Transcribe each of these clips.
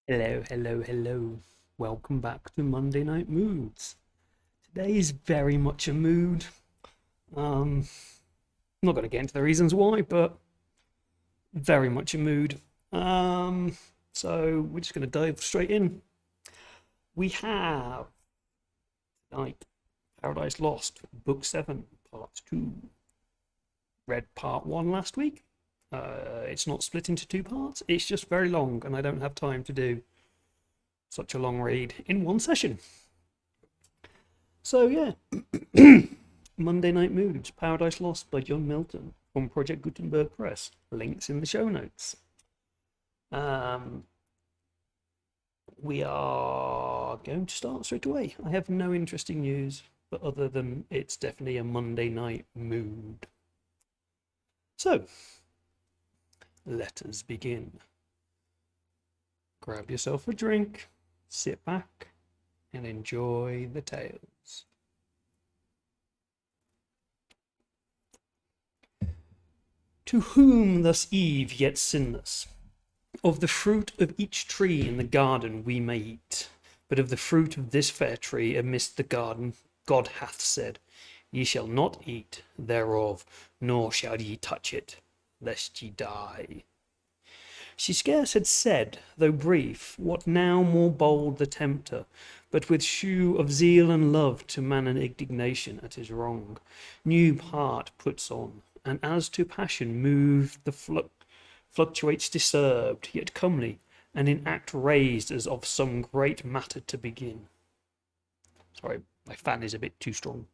Hello, hello, hello. Welcome back to Monday Night Moods. Today is very much a mood. I'm not going to get into the reasons why, but very much a mood. So we're just going to dive straight in. We have like Paradise Lost, Book 7, Part 2. Read Part 1 last week. It's not split into two parts, it's just very long, and I don't have time to do such a long read in one session. So, yeah. Monday Night Moods, Paradise Lost by John Milton from Project Gutenberg Press. Links in the show notes. We are going to start straight away. I have no interesting news, but other than it's definitely a Monday night mood. So, let us begin. Grab yourself a drink, sit back, and enjoy the tales. To whom thus Eve, yet sinless, of the fruit of each tree in the garden we may eat, but of the fruit of this fair tree amidst the garden God hath said, Ye shall not eat thereof, nor shall ye touch it, lest ye die. She scarce had said, though brief, what now more bold the tempter, but with shew of zeal and love to man and indignation at his wrong, new part puts on, and as to passion moved the fluctuates disturbed, yet comely, and in act raised as of some great matter to begin. Sorry, my fan is a bit too strong.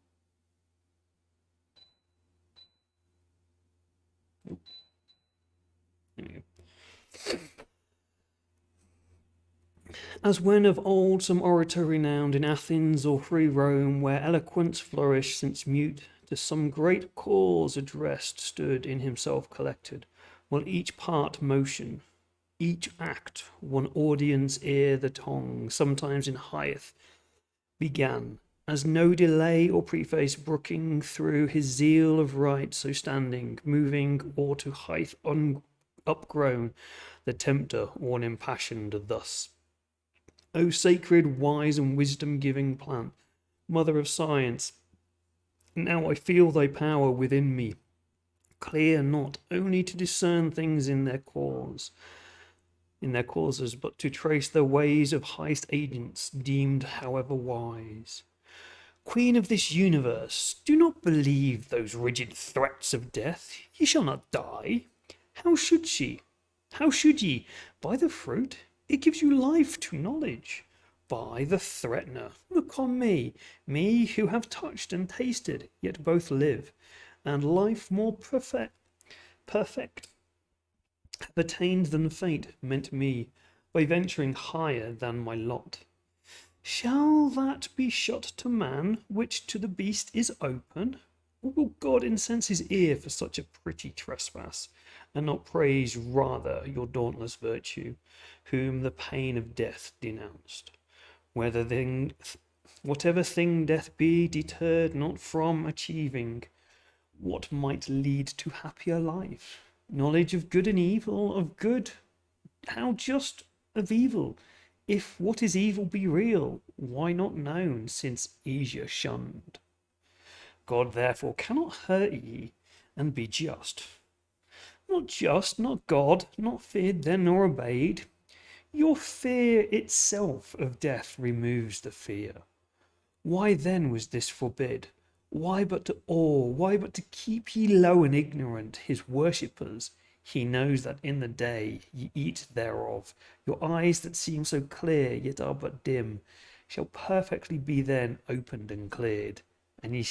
As when of old some orator renowned in Athens or free Rome, where eloquence flourished, since mute to some great cause addressed, stood in himself collected, while each part motion, each act, one audience ear the tongue, sometimes in highth, began, as no delay or preface brooking through his zeal of right, so standing, moving, or to height upgrown, the tempter, worn impassioned thus. O sacred, wise, and wisdom-giving plant, mother of science, now I feel thy power within me, clear not only to discern things in their causes, but to trace the ways of highest agents, deemed however wise. Queen of this universe, do not believe those rigid threats of death. Ye shall not die. How should she? How should ye? By the fruit? It gives you life to knowledge. By the threatener, look on me, me who have touched and tasted, yet both live, and life more perfect have attained than fate meant me, by venturing higher than my lot. Shall that be shut to man, which to the beast is open? Or will God incense his ear for such a pretty trespass, and not praise rather your dauntless virtue, whom the pain of death denounced? Whatever thing death be, deterred not from achieving what might lead to happier life. Knowledge of good and evil, of good, how just of evil? If what is evil be real, why not known, since easier shunned? God therefore cannot hurt ye, and be just. Not just, not God, not feared then nor obeyed. Your fear itself of death removes the fear. Why then was this forbid? Why but to awe, why but to keep ye low and ignorant, his worshippers? He knows that in the day ye eat thereof, your eyes that seem so clear, yet are but dim, shall perfectly be then opened and cleared, and ye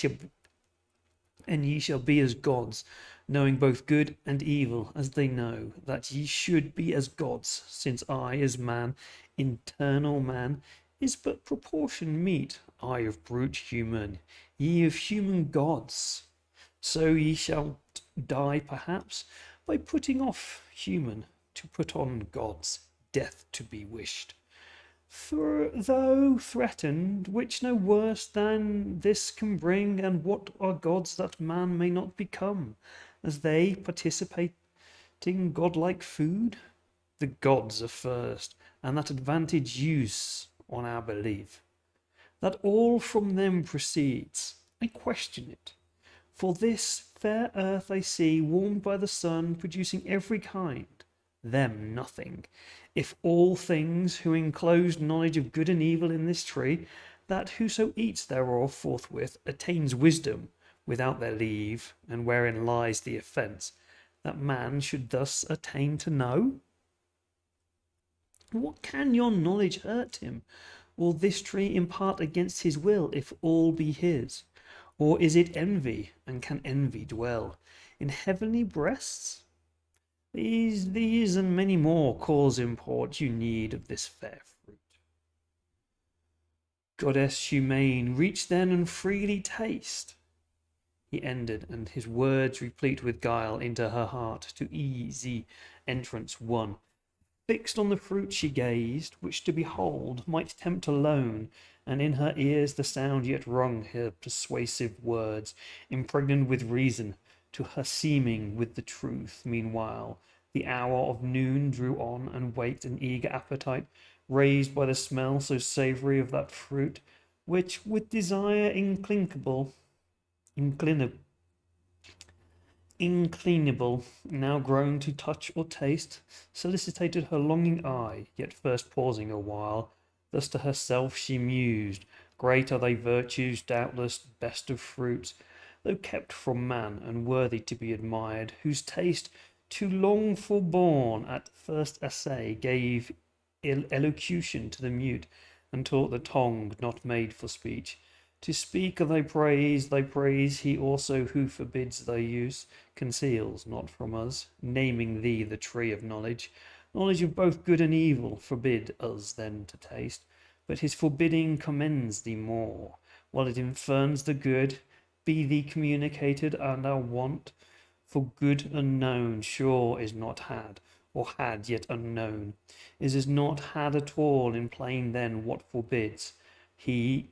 shall be as gods, knowing both good and evil, as they know that ye should be as gods, since I, as man, eternal man, is but proportion meet, I of brute human, ye of human gods. So ye shall die perhaps, by putting off human to put on gods, death to be wished. Though threatened, which no worse than this can bring, and what are gods that man may not become, as they participating godlike food? the gods are first, and that advantage use on our belief. That all from them proceeds, I question it. For this fair earth I see, warmed by the sun, producing every kind, them nothing. If all things who enclose knowledge of good and evil in this tree, that whoso eats thereof forthwith attains wisdom without their leave, and wherein lies the offence, that man should thus attain to know? What can your knowledge hurt him, or this tree impart against his will, if all be his? Or is it envy, and can envy dwell in heavenly breasts? These and many more cause import you need of this fair fruit. Goddess humane, reach then and freely taste. He ended, and his words, replete with guile, into her heart to easy entrance won. Fixed on the fruit she gazed, which to behold might tempt alone, and in her ears the sound yet rung her persuasive words, impregned with reason, to her seeming with the truth. Meanwhile, the hour of noon drew on, and waked an eager appetite, raised by the smell so savoury of that fruit, which with desire inclinable, now grown to touch or taste, solicited her longing eye, yet first pausing a while, thus to herself she mused, great are thy virtues, doubtless, best of fruits, though kept from man, and worthy to be admired, whose taste, too long forborne at first essay, gave elocution to the mute, and taught the tongue not made for speech to speak of thy praise he also who forbids thy use, conceals not from us, naming thee the tree of knowledge, knowledge of both good and evil, forbid us then to taste, but his forbidding commends thee more, while it infirms the good, be thee communicated, and our want, for good unknown sure is not had, or had yet unknown, is not had at all. In plain then what forbids he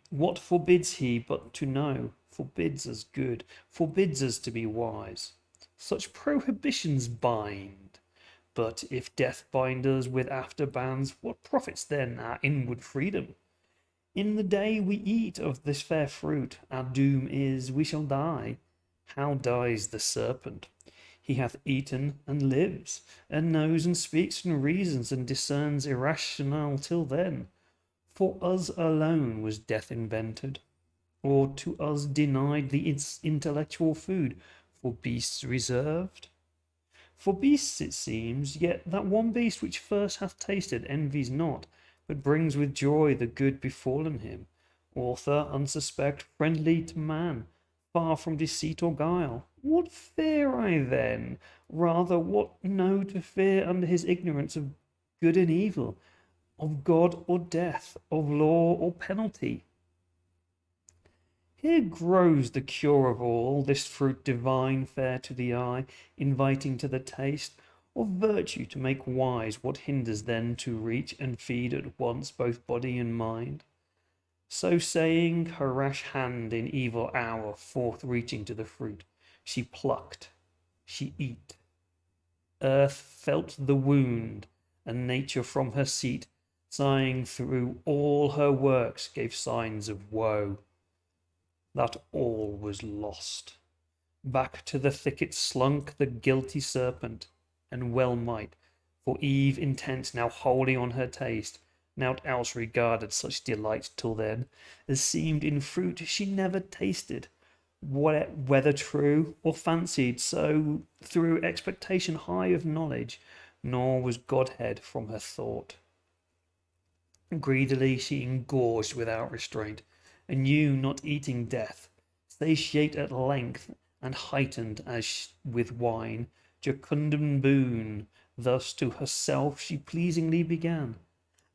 but to know, forbids us good, forbids us to be wise. Such prohibitions bind. But if death bind us with after bands, what profits then our inward freedom? In the day we eat of this fair fruit, our doom is we shall die. How dies the serpent? He hath eaten and lives, and knows and speaks and reasons and discerns irrational till then. For us alone was death invented, or to us denied the intellectual food for beasts reserved? For beasts it seems, yet that one beast which first hath tasted envies not, but brings with joy the good befallen him. Author, unsuspect, friendly to man, far from deceit or guile. What fear I then? Rather, what know to fear under his ignorance of good and evil, of God or death, of law or penalty? Here grows the cure of all, this fruit divine, fair to the eye, inviting to the taste, of virtue to make wise. What hinders then to reach and feed at once both body and mind? So saying, her rash hand in evil hour forth reaching to the fruit, she plucked, she eat. Earth felt the wound, and nature from her seat, sighing through all her works, gave signs of woe, that all was lost. Back to the thicket slunk the guilty serpent, and well might, for Eve intent now wholly on her taste, nought else regarded such delight till then, as seemed in fruit she never tasted, whether true or fancied, so through expectation high of knowledge, nor was Godhead from her thought. Greedily she engorged without restraint, and knew not eating death, satiate at length, and heightened as with wine, jocundum boon. Thus to herself she pleasingly began: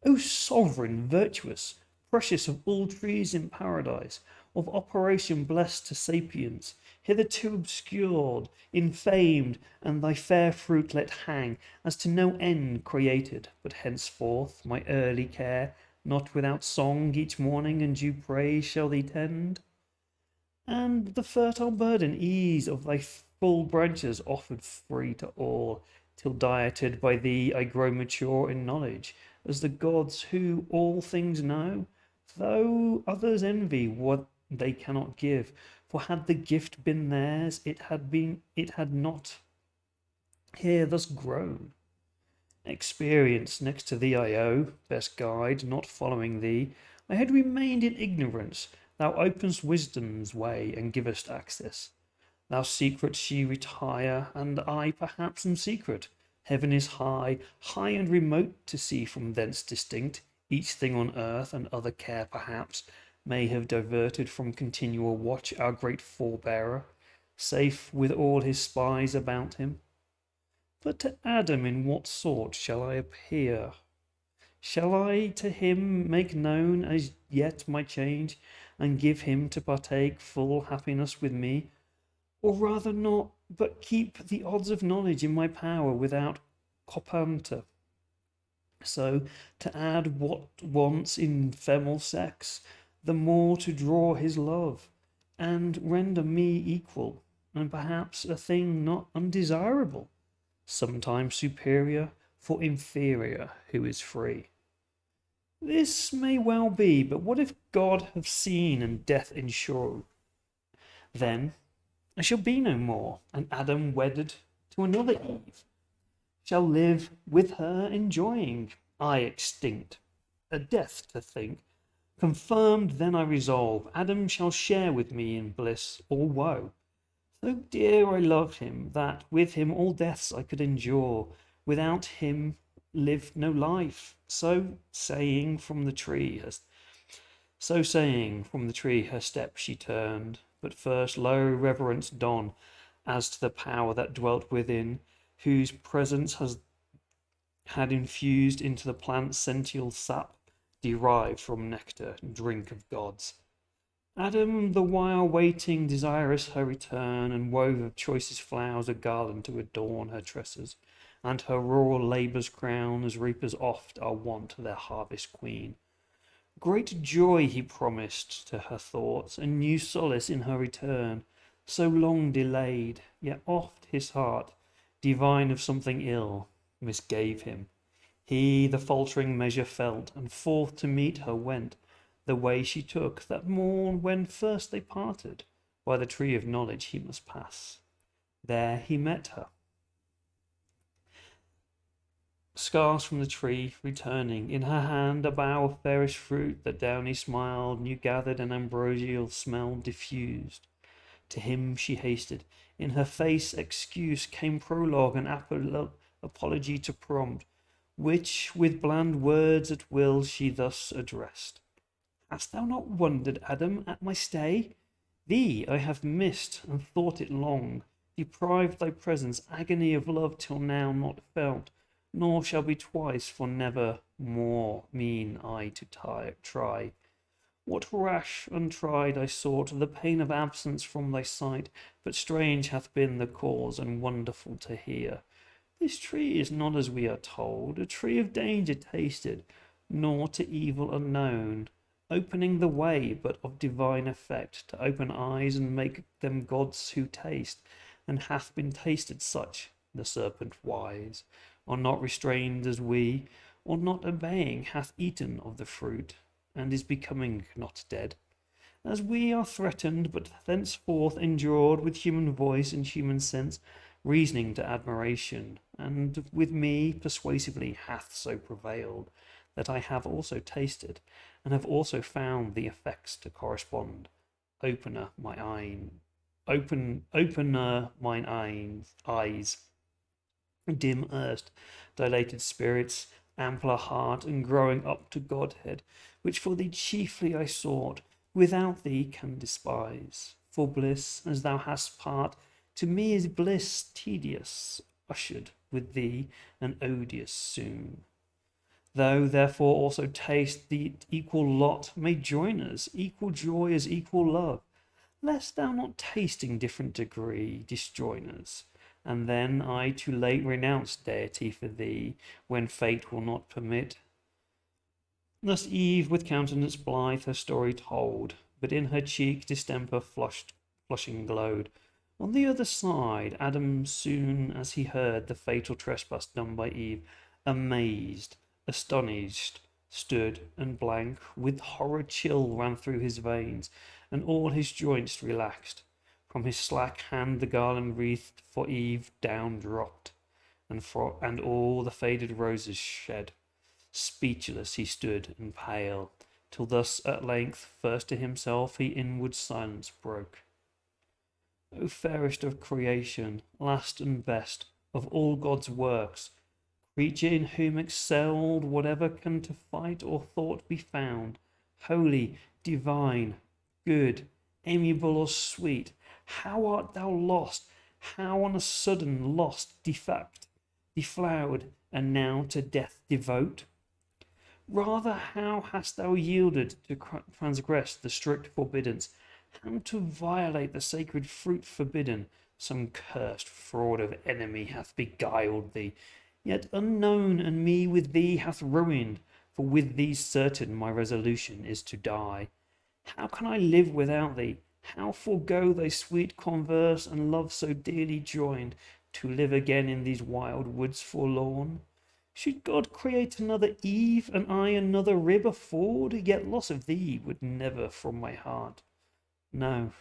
O sovereign, virtuous, precious of all trees in paradise, of operation blessed to sapience, hitherto obscured, infamed, and thy fair fruit let hang, as to no end created, but henceforth my early care, not without song, each morning and due praise shall thee tend, and the fertile burden ease of thy full branches offered free to all, till dieted by thee I grow mature in knowledge, as the gods who all things know, though others envy what they cannot give. For had the gift been theirs, it had not here thus grown. Experience next to thee I owe, best guide, not following thee, I had remained in ignorance. Thou openest wisdom's way and givest access. Thou secret she retire, and I perhaps am secret. Heaven is high, high and remote to see from thence distinct. Each thing on earth and other care perhaps may have diverted from continual watch our great forebearer, safe with all his spies about him. But to Adam in what sort shall I appear? Shall I to him make known as yet my change, and give him to partake full happiness with me? Or rather not, but keep the odds of knowledge in my power without copanta? So to add what wants in femal sex, the more to draw his love, and render me equal, and perhaps a thing not undesirable, sometimes superior for inferior who is free. This may well be, but what if God have seen and death ensure? Then I shall be no more, and Adam wedded to another Eve shall live with her enjoying, I extinct, a death to think. Confirmed then I resolve, Adam shall share with me in bliss or woe. So dear I loved him, that with him all deaths I could endure, without him live no life. So saying from the tree her step she turned, but first low reverence don, as to the power that dwelt within, whose presence had infused into the plant sential sap, derived from nectar, drink of gods. Adam, the while waiting, desirous her return, and wove of choicest flowers a garland to adorn her tresses, and her rural labours crown, as reapers oft are wont their harvest queen. Great joy he promised to her thoughts, and new solace in her return, so long delayed, yet oft his heart, divine of something ill, misgave him. He the faltering measure felt, and forth to meet her went, the way she took that morn when first they parted. By the tree of knowledge he must pass. There he met her, scarce from the tree returning, in her hand a bough of fairish fruit, that downy smile, new gathered and ambrosial smell diffused. To him she hasted, in her face excuse came prologue and apology to prompt, which with bland words at will she thus addressed. Hast thou not wondered, Adam, at my stay? Thee I have missed, and thought it long, deprived thy presence, agony of love till now not felt, nor shall be twice, for never more mean I to try. What rash, untried, I sought, the pain of absence from thy sight, but strange hath been the cause, and wonderful to hear. This tree is not as we are told, a tree of danger tasted, nor to evil unknown, opening the way, but of divine effect, to open eyes and make them gods who taste, and hath been tasted such, the serpent wise, are not restrained as we, or not obeying, hath eaten of the fruit, and is becoming not dead. As we are threatened, but thenceforth endured with human voice and human sense, reasoning to admiration, and with me persuasively hath so prevailed, that I have also tasted, and have also found the effects to correspond. Opener mine eyes, dim erst, dilated spirits, ampler heart, and growing up to Godhead, which for thee chiefly I sought, without thee can despise. For bliss, as thou hast part, to me is bliss tedious, ushered with thee, and odious soon. Thou therefore also taste the equal lot may join us, equal joy as equal love, lest thou not tasting different degree disjoin us, and then I too late renounce deity for thee, when fate will not permit. Thus Eve with countenance blithe her story told, but in her cheek distemper flushing glowed, On the other side, Adam, soon as he heard the fatal trespass done by Eve, amazed, astonished, stood and blank, with horror chill ran through his veins, and all his joints relaxed. From his slack hand the garland wreathed for Eve down dropped, and all the faded roses shed. Speechless he stood and pale, till thus at length first to himself he inward silence broke. O fairest of creation, last and best of all God's works, creature in whom excelled whatever can to fight or thought be found, holy, divine, good, amiable or sweet, how art thou lost, how on a sudden lost, deflowered, and now to death devote? Rather, how hast thou yielded to transgress the strict forbiddance, how to violate the sacred fruit forbidden? Some cursed fraud of enemy hath beguiled thee, yet unknown, and me with thee hath ruined, for with thee certain my resolution is to die. How can I live without thee? How forego thy sweet converse and love so dearly joined, to live again in these wild woods forlorn? Should God create another Eve, and I another rib afford, yet loss of thee would never from my heart. No,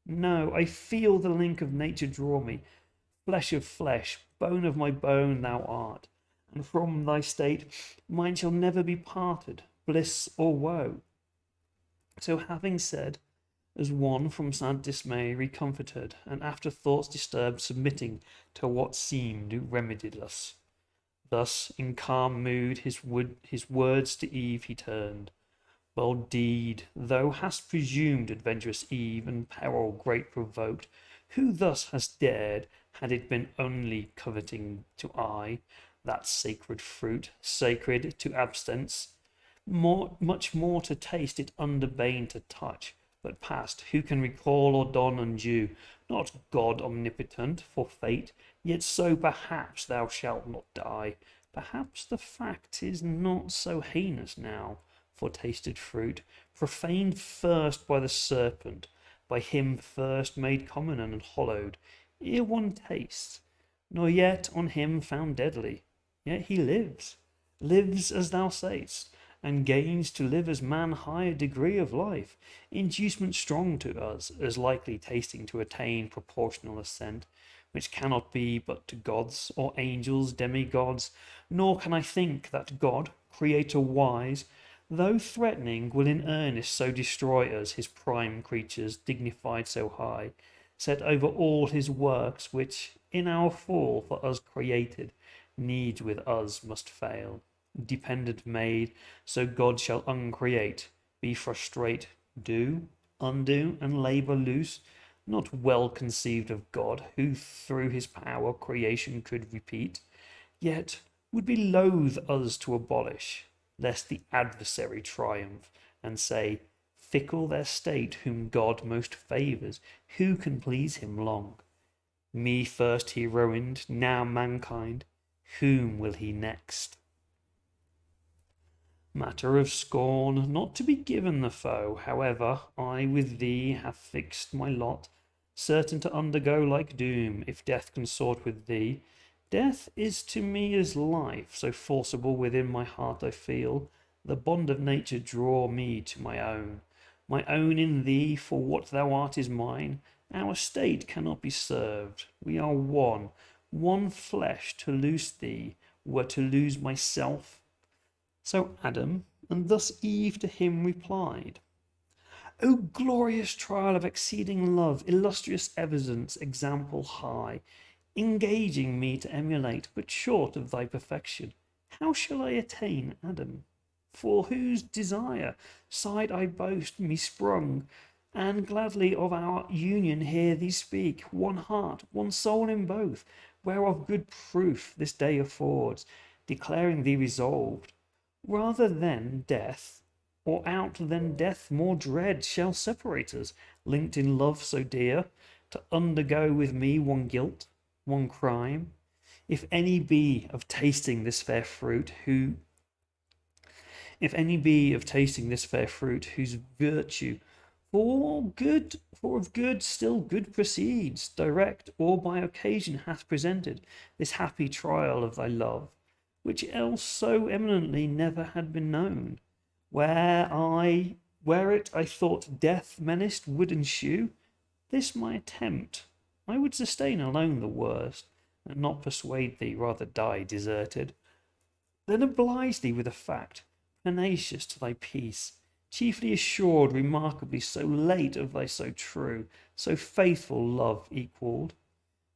no, I feel the link of nature draw me, flesh of flesh, bone of my bone thou art, and from thy state mine shall never be parted, bliss or woe. So having said, as one from sad dismay recomforted, and after thoughts disturbed submitting to what seemed remediless, thus in calm mood his words to Eve he turned. Bold deed, thou hast presumed, adventurous Eve, and peril great provoked. Who thus hast dared, had it been only coveting to eye that sacred fruit, sacred to absence, much more to taste it underbane to touch, but past, who can recall or don undue? Not God omnipotent, for fate, yet so perhaps thou shalt not die. Perhaps the fact is not so heinous now, for tasted fruit, profaned first by the serpent, by him first made common and hallowed, ere one tastes, nor yet on him found deadly. Yet he lives, lives as thou say'st, and gains to live as man higher degree of life, inducement strong to us, as likely tasting to attain proportional ascent, which cannot be but to gods or angels, demigods, nor can I think that God, creator wise, though threatening, will in earnest so destroy us, his prime creatures, dignified so high, set over all his works, which, in our fall for us created, needs with us must fail. Dependent made, so God shall uncreate, be frustrate, do, undo, and labour loose, not well conceived of God, who through his power creation could repeat, yet would be loath us to abolish, lest the adversary triumph, and say, fickle their state whom God most favours, who can please him long? Me first he ruined, now mankind, whom will he next? Matter of scorn, not to be given the foe. However, I with thee have fixed my lot, certain to undergo like doom, if death consort with thee. Death is to me as life, so forcible within my heart I feel, the bond of nature draw me to my own in thee, for what thou art is mine. Our state cannot be served, we are one flesh. To lose thee were to lose myself. So Adam, and thus Eve to him replied, O glorious trial of exceeding love, illustrious evidence, example high, engaging me to emulate, but short of thy perfection, how shall I attain, Adam? For whose desire side I boast me sprung, and gladly of our union hear thee speak, one heart, one soul in both, whereof good proof this day affords, declaring thee resolved. Rather than death, or out than death more dread, shall separate us, linked in love so dear, to undergo with me one guilt, one crime. If any be of tasting this fair fruit, whose virtue For of good still good proceeds, direct or by occasion hath presented this happy trial of thy love, which else so eminently never had been known. Where it I thought death menaced would ensue, this my attempt I would sustain alone the worst, and not persuade thee rather die deserted. Then oblige thee with a fact, tenacious to thy peace, chiefly assured remarkably so late of thy so true, so faithful love equalled.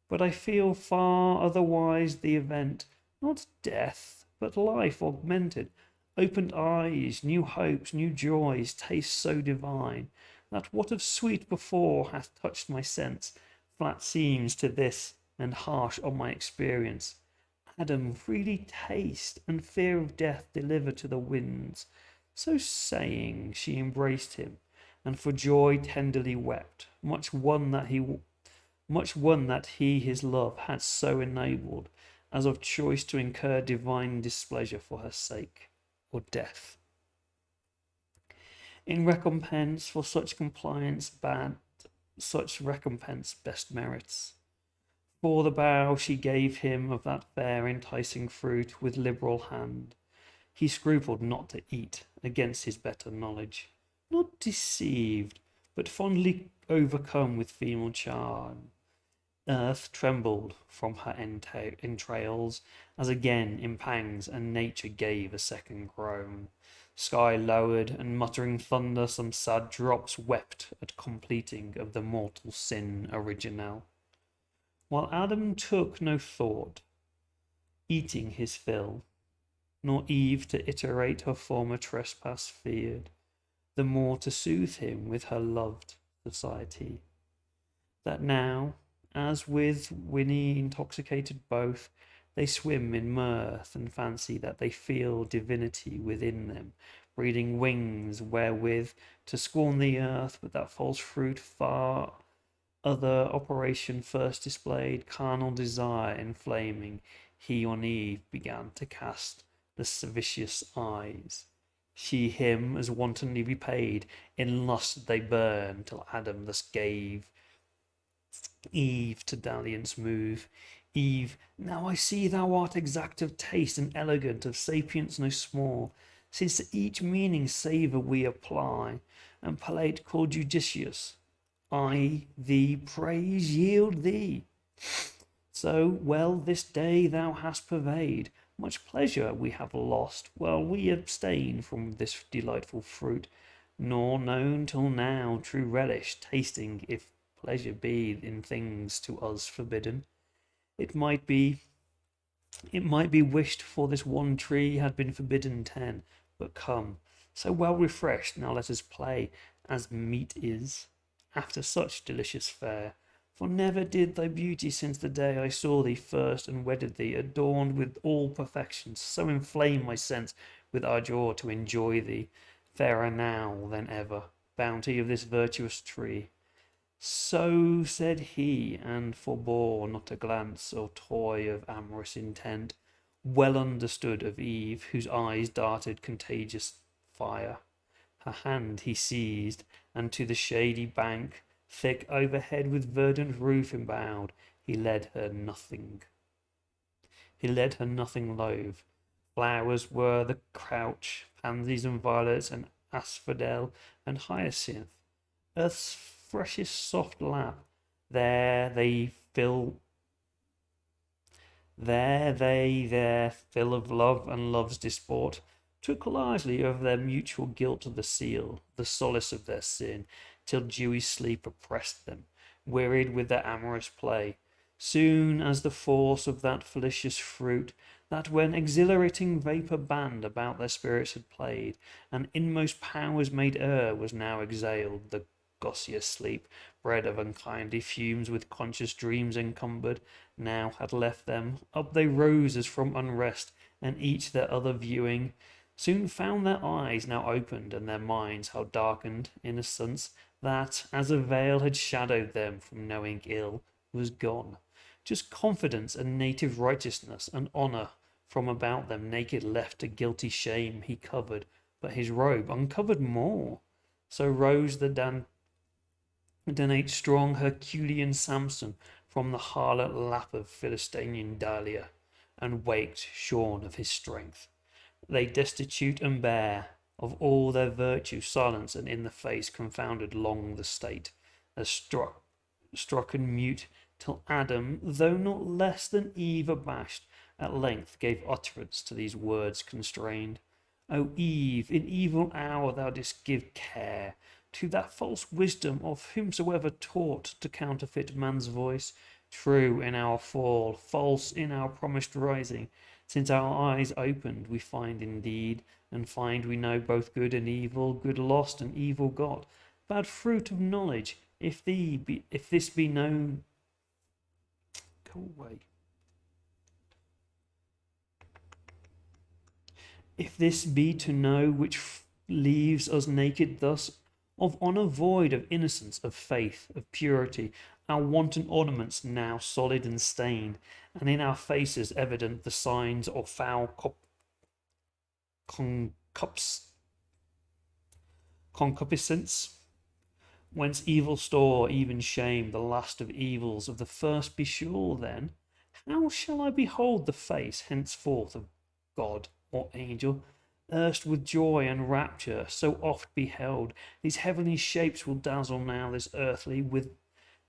But I feel far otherwise the event, not death, but life augmented, opened eyes, new hopes, new joys, taste so divine, that what of sweet before hath touched my sense, flat seems to this, and harsh on my experience. Adam, freely taste, and fear of death deliver to the winds. So saying, she embraced him, and for joy tenderly wept, much won that he his love had so enabled, as of choice to incur divine displeasure for her sake, or death. In recompense for such compliance such recompense best merits. For the bough she gave him of that fair enticing fruit with liberal hand, he scrupled not to eat against his better knowledge, not deceived, but fondly overcome with female charm. Earth trembled from her entrails, as again in pangs, and nature gave a second groan. Sky lowered, and muttering thunder some sad drops wept at completing of the mortal sin original. While Adam took no thought, eating his fill, nor Eve to iterate her former trespass feared, the more to soothe him with her loved society. That now, as with Winnie intoxicated both, they swim in mirth and fancy that they feel divinity within them, breathing wings wherewith to scorn the earth, but that false fruit far other operation first displayed, carnal desire inflaming, he on Eve began to cast the vicious eyes. She him as wantonly repaid, in lust they burn, till Adam thus gave Eve to dalliance move. Eve, now I see thou art exact of taste, and elegant of sapience no small, since to each meaning savour we apply, and palate call judicious. I thee praise yield thee. So well this day thou hast purveyed, much pleasure we have lost, while we abstain from this delightful fruit, nor known till now true relish, tasting if pleasure be in things to us forbidden. It might be wished for this one tree had been forbidden 10, but come, so well refreshed, now let us play, as meet is, after such delicious fare. For never did thy beauty since the day I saw thee first and wedded thee, adorned with all perfections, so inflame my sense with ardour to enjoy thee, fairer now than ever, bounty of this virtuous tree. So said he, and forbore not a glance or toy of amorous intent, well understood of Eve, whose eyes darted contagious fire. Her hand he seized, and to the shady bank, thick overhead with verdant roof embowed, he led her nothing loath. Flowers were the couch, pansies and violets, and asphodel and hyacinth, earth's freshest soft lap. There fill of love and love's disport, took largely of their mutual guilt the seal, the solace of their sin, till dewy sleep oppressed them, wearied with their amorous play. Soon as the force of that fallacious fruit, that when exhilarating vapour band about their spirits had played, and inmost powers made was now exhaled, the gossamer sleep, bred of unkindly fumes, with conscious dreams encumbered, now had left them. Up they rose as from unrest, and each their other viewing, soon found their eyes now opened, and their minds how darkened innocence, that, as a veil had shadowed them from knowing ill, was gone. Just confidence and native righteousness and honour from about them naked left a guilty shame he covered, but his robe uncovered more. So rose the donate strong Herculean Samson from the harlot lap of Philistinian Dahlia, and waked shorn of his strength. They destitute and bare of all their virtue, silence and in the face confounded long the state, as struck and mute, till Adam, though not less than Eve abashed, at length gave utterance to these words constrained. O Eve, in evil hour thou didst give care to that false wisdom of whomsoever taught to counterfeit man's voice, true in our fall, false in our promised rising. Since our eyes opened, we find indeed, and find we know both good and evil, good lost and evil got, bad fruit of knowledge. If this be known, go away. If this be to know which leaves us naked thus, of honour void, of innocence, of faith, of purity, our wanton ornaments now solid and stained, and in our faces evident the signs of foul concupiscence, whence evil store, even shame, the last of evils of the first. Be sure then, how shall I behold the face henceforth of God or angel, erst with joy and rapture so oft beheld? These heavenly shapes will dazzle now this earthly with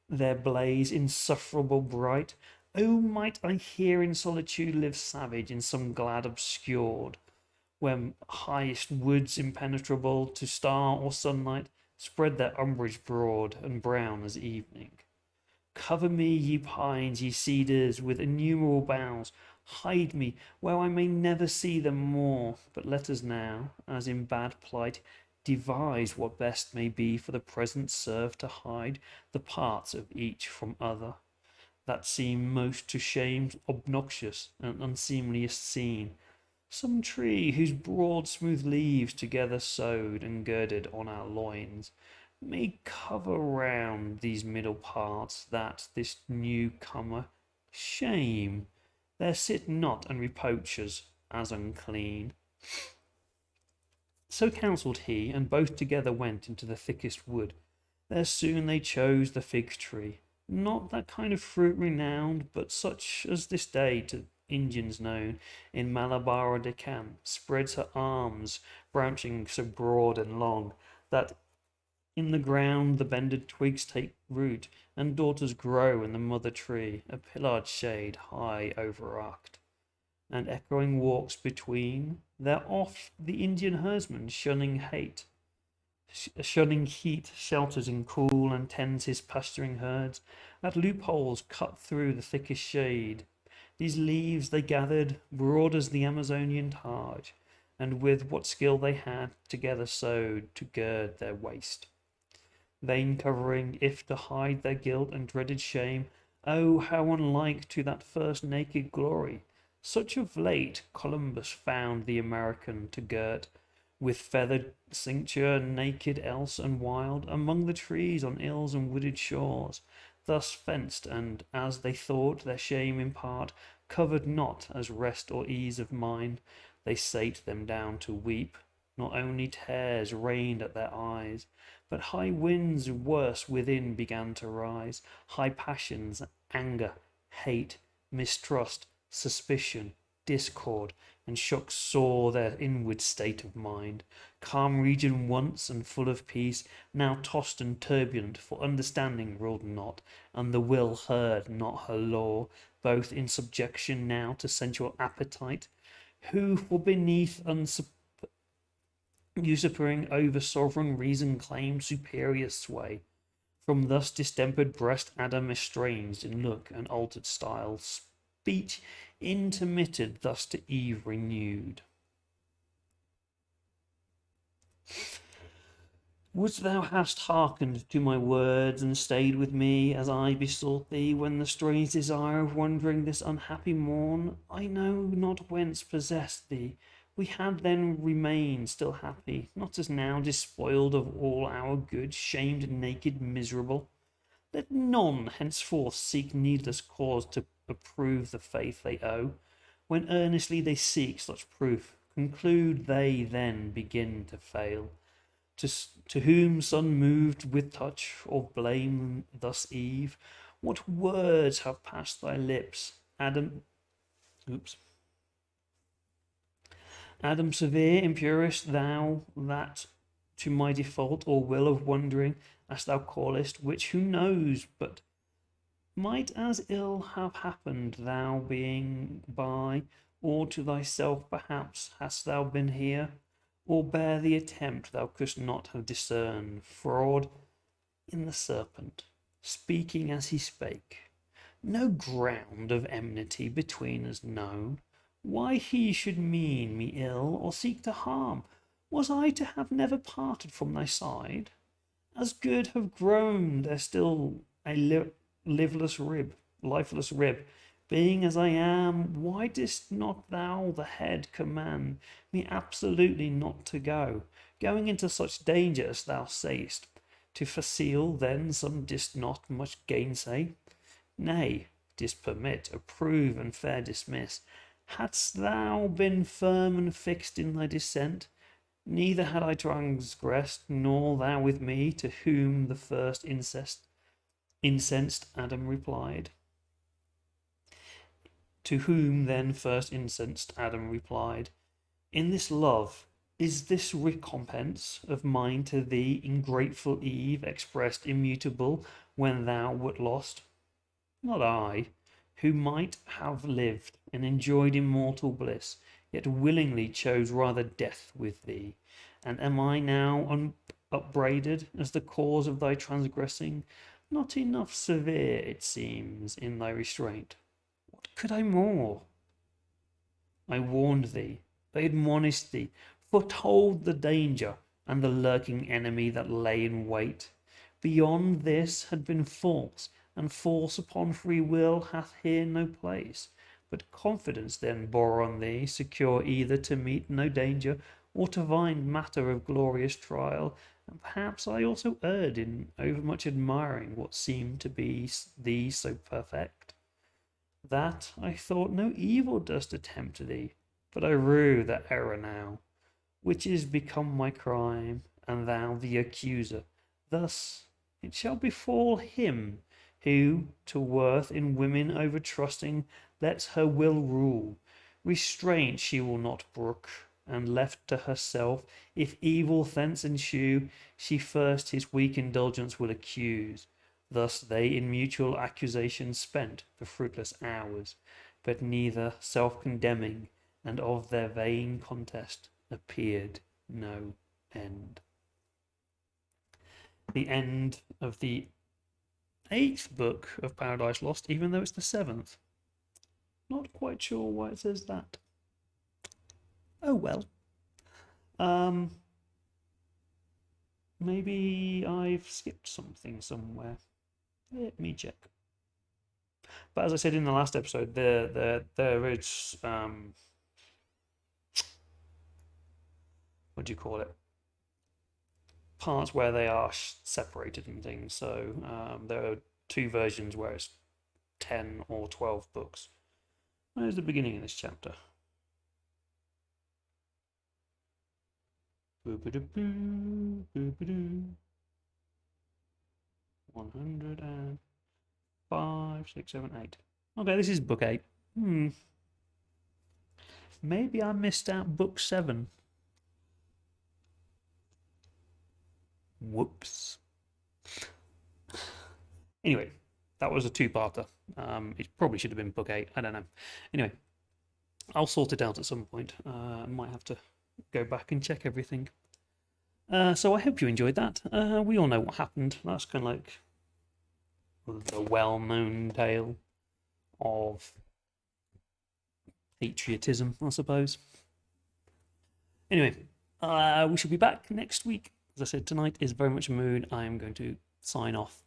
their blaze insufferable bright. Oh, might I here in solitude live savage in some glad obscured, where highest woods impenetrable to star or sunlight spread their umbrage broad and brown as evening. Cover me, ye pines, ye cedars, with innumerable boughs. Hide me where I may never see them more. But let us now, as in bad plight, devise what best may be for the present serve to hide the parts of each from other, that seem most to shame obnoxious and unseemliest seen. Some tree whose broad smooth leaves together sewed and girded on our loins may cover round these middle parts, that this newcomer shame there sit not and reproach us as unclean. So counselled he, and both together went into the thickest wood. There soon they chose the fig tree, not that kind of fruit renowned, but such as this day to Indians known in Malabar or Deccan, spreads her arms, branching so broad and long, that in the ground the bended twigs take root, and daughters grow in the mother tree, a pillared shade high overarched, and echoing walks between. There oft the Indian herdsman, shunning heat, shelters in cool, and tends his pasturing herds at loopholes cut through the thickest shade. These leaves they gathered, broad as the Amazonian Taj, and with what skill they had, together sewed to gird their waist. Vain covering, if to hide their guilt and dreaded shame. Oh, how unlike to that first naked glory! Such of late Columbus found the American to girt with feathered cincture, naked else and wild, among the trees on hills and wooded shores, thus fenced, and, as they thought, their shame in part covered not as rest or ease of mind, they sate them down to weep. Not only tears rained at their eyes, but high winds worse within began to rise, high passions, anger, hate, mistrust, suspicion, discord, and shook sore their inward state of mind. Calm region once and full of peace, now tossed and turbulent, for understanding ruled not, and the will heard not her law, both in subjection now to sensual appetite, who for beneath usurping over sovereign reason claimed superior sway. From thus distempered breast Adam estranged in look and altered style, speech intermitted thus to Eve renewed. Wouldst thou hast hearkened to my words, and stayed with me as I besought thee, when the strange desire of wandering this unhappy morn, I know not whence possessed thee, we had then remained still happy, not as now despoiled of all our goods, shamed, naked, miserable. Let none henceforth seek needless cause to approve the faith they owe. When earnestly they seek such proof, conclude they then begin to fail. To whom sun moved with touch of blame thus Eve, what words have passed thy lips, Adam? Oops. Adam severe, impurest thou, that to my default or will of wondering, as thou callest, which who knows but might as ill have happened, thou being by, or to thyself perhaps hast thou been here, or bear the attempt thou couldst not have discerned fraud in the serpent, speaking as he spake. No ground of enmity between us known, why he should mean me ill or seek to harm. Was I to have never parted from thy side? As good have grown there still a lifeless rib. Being as I am, why didst not thou the head command me absolutely not to go, going into such danger as thou sayest? To facile then some didst not much gainsay? Nay, didst permit, approve, and fair dismiss. Hadst thou been firm and fixed in thy dissent, neither had I transgressed, nor thou with me, to whom the first incensed Adam replied. To whom then first incensed Adam replied, in this love, is this recompense of mine to thee, ingrateful Eve, expressed immutable when thou wert lost? Not I, who might have lived and enjoyed immortal bliss, yet willingly chose rather death with thee. And am I now upbraided as the cause of thy transgressing? Not enough severe, it seems, in thy restraint. What could I more? I warned thee, I admonished thee, foretold the danger and the lurking enemy that lay in wait. Beyond this had been false, and force upon free will hath here no place. But confidence then bore on thee, secure either to meet no danger or to find matter of glorious trial. And perhaps I also erred in overmuch admiring what seemed to be thee so perfect, that I thought no evil durst attempt thee. But I rue that error now, which is become my crime, and thou the accuser. Thus it shall befall him who, to worth in women overtrusting, lets her will rule. Restraint she will not brook, and left to herself, if evil thence ensue, she first his weak indulgence will accuse. Thus they in mutual accusation spent the fruitless hours, but neither self-condemning, and of their vain contest appeared no end. The end of the 8th book of Paradise Lost, even though it's the 7th. Not quite sure why it says that. Oh well. Maybe I've skipped something somewhere. Let me check. But as I said in the last episode, there is what do you call it? Parts where they are separated and things. So there are 2 versions where it's 10 or 12 books. Where's the beginning of this chapter? 105, 6, 7, 8. Okay, this is book 8. Maybe I missed out book 7. Whoops. Anyway, that was a 2-parter. It probably should have been book 8. I don't know. Anyway, I'll sort it out at some point. I might have to go back and check everything. So I hope you enjoyed that. We all know what happened. That's kind of like the well-known tale of patriotism, I suppose. Anyway, we shall be back next week. As I said, tonight is very much a mood. I am going to sign off.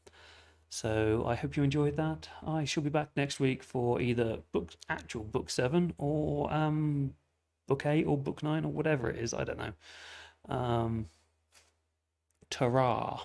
So I hope you enjoyed that. I shall be back next week for either actual book 7 or book 8 or book 9 or whatever it is. I don't know. Ta-ra.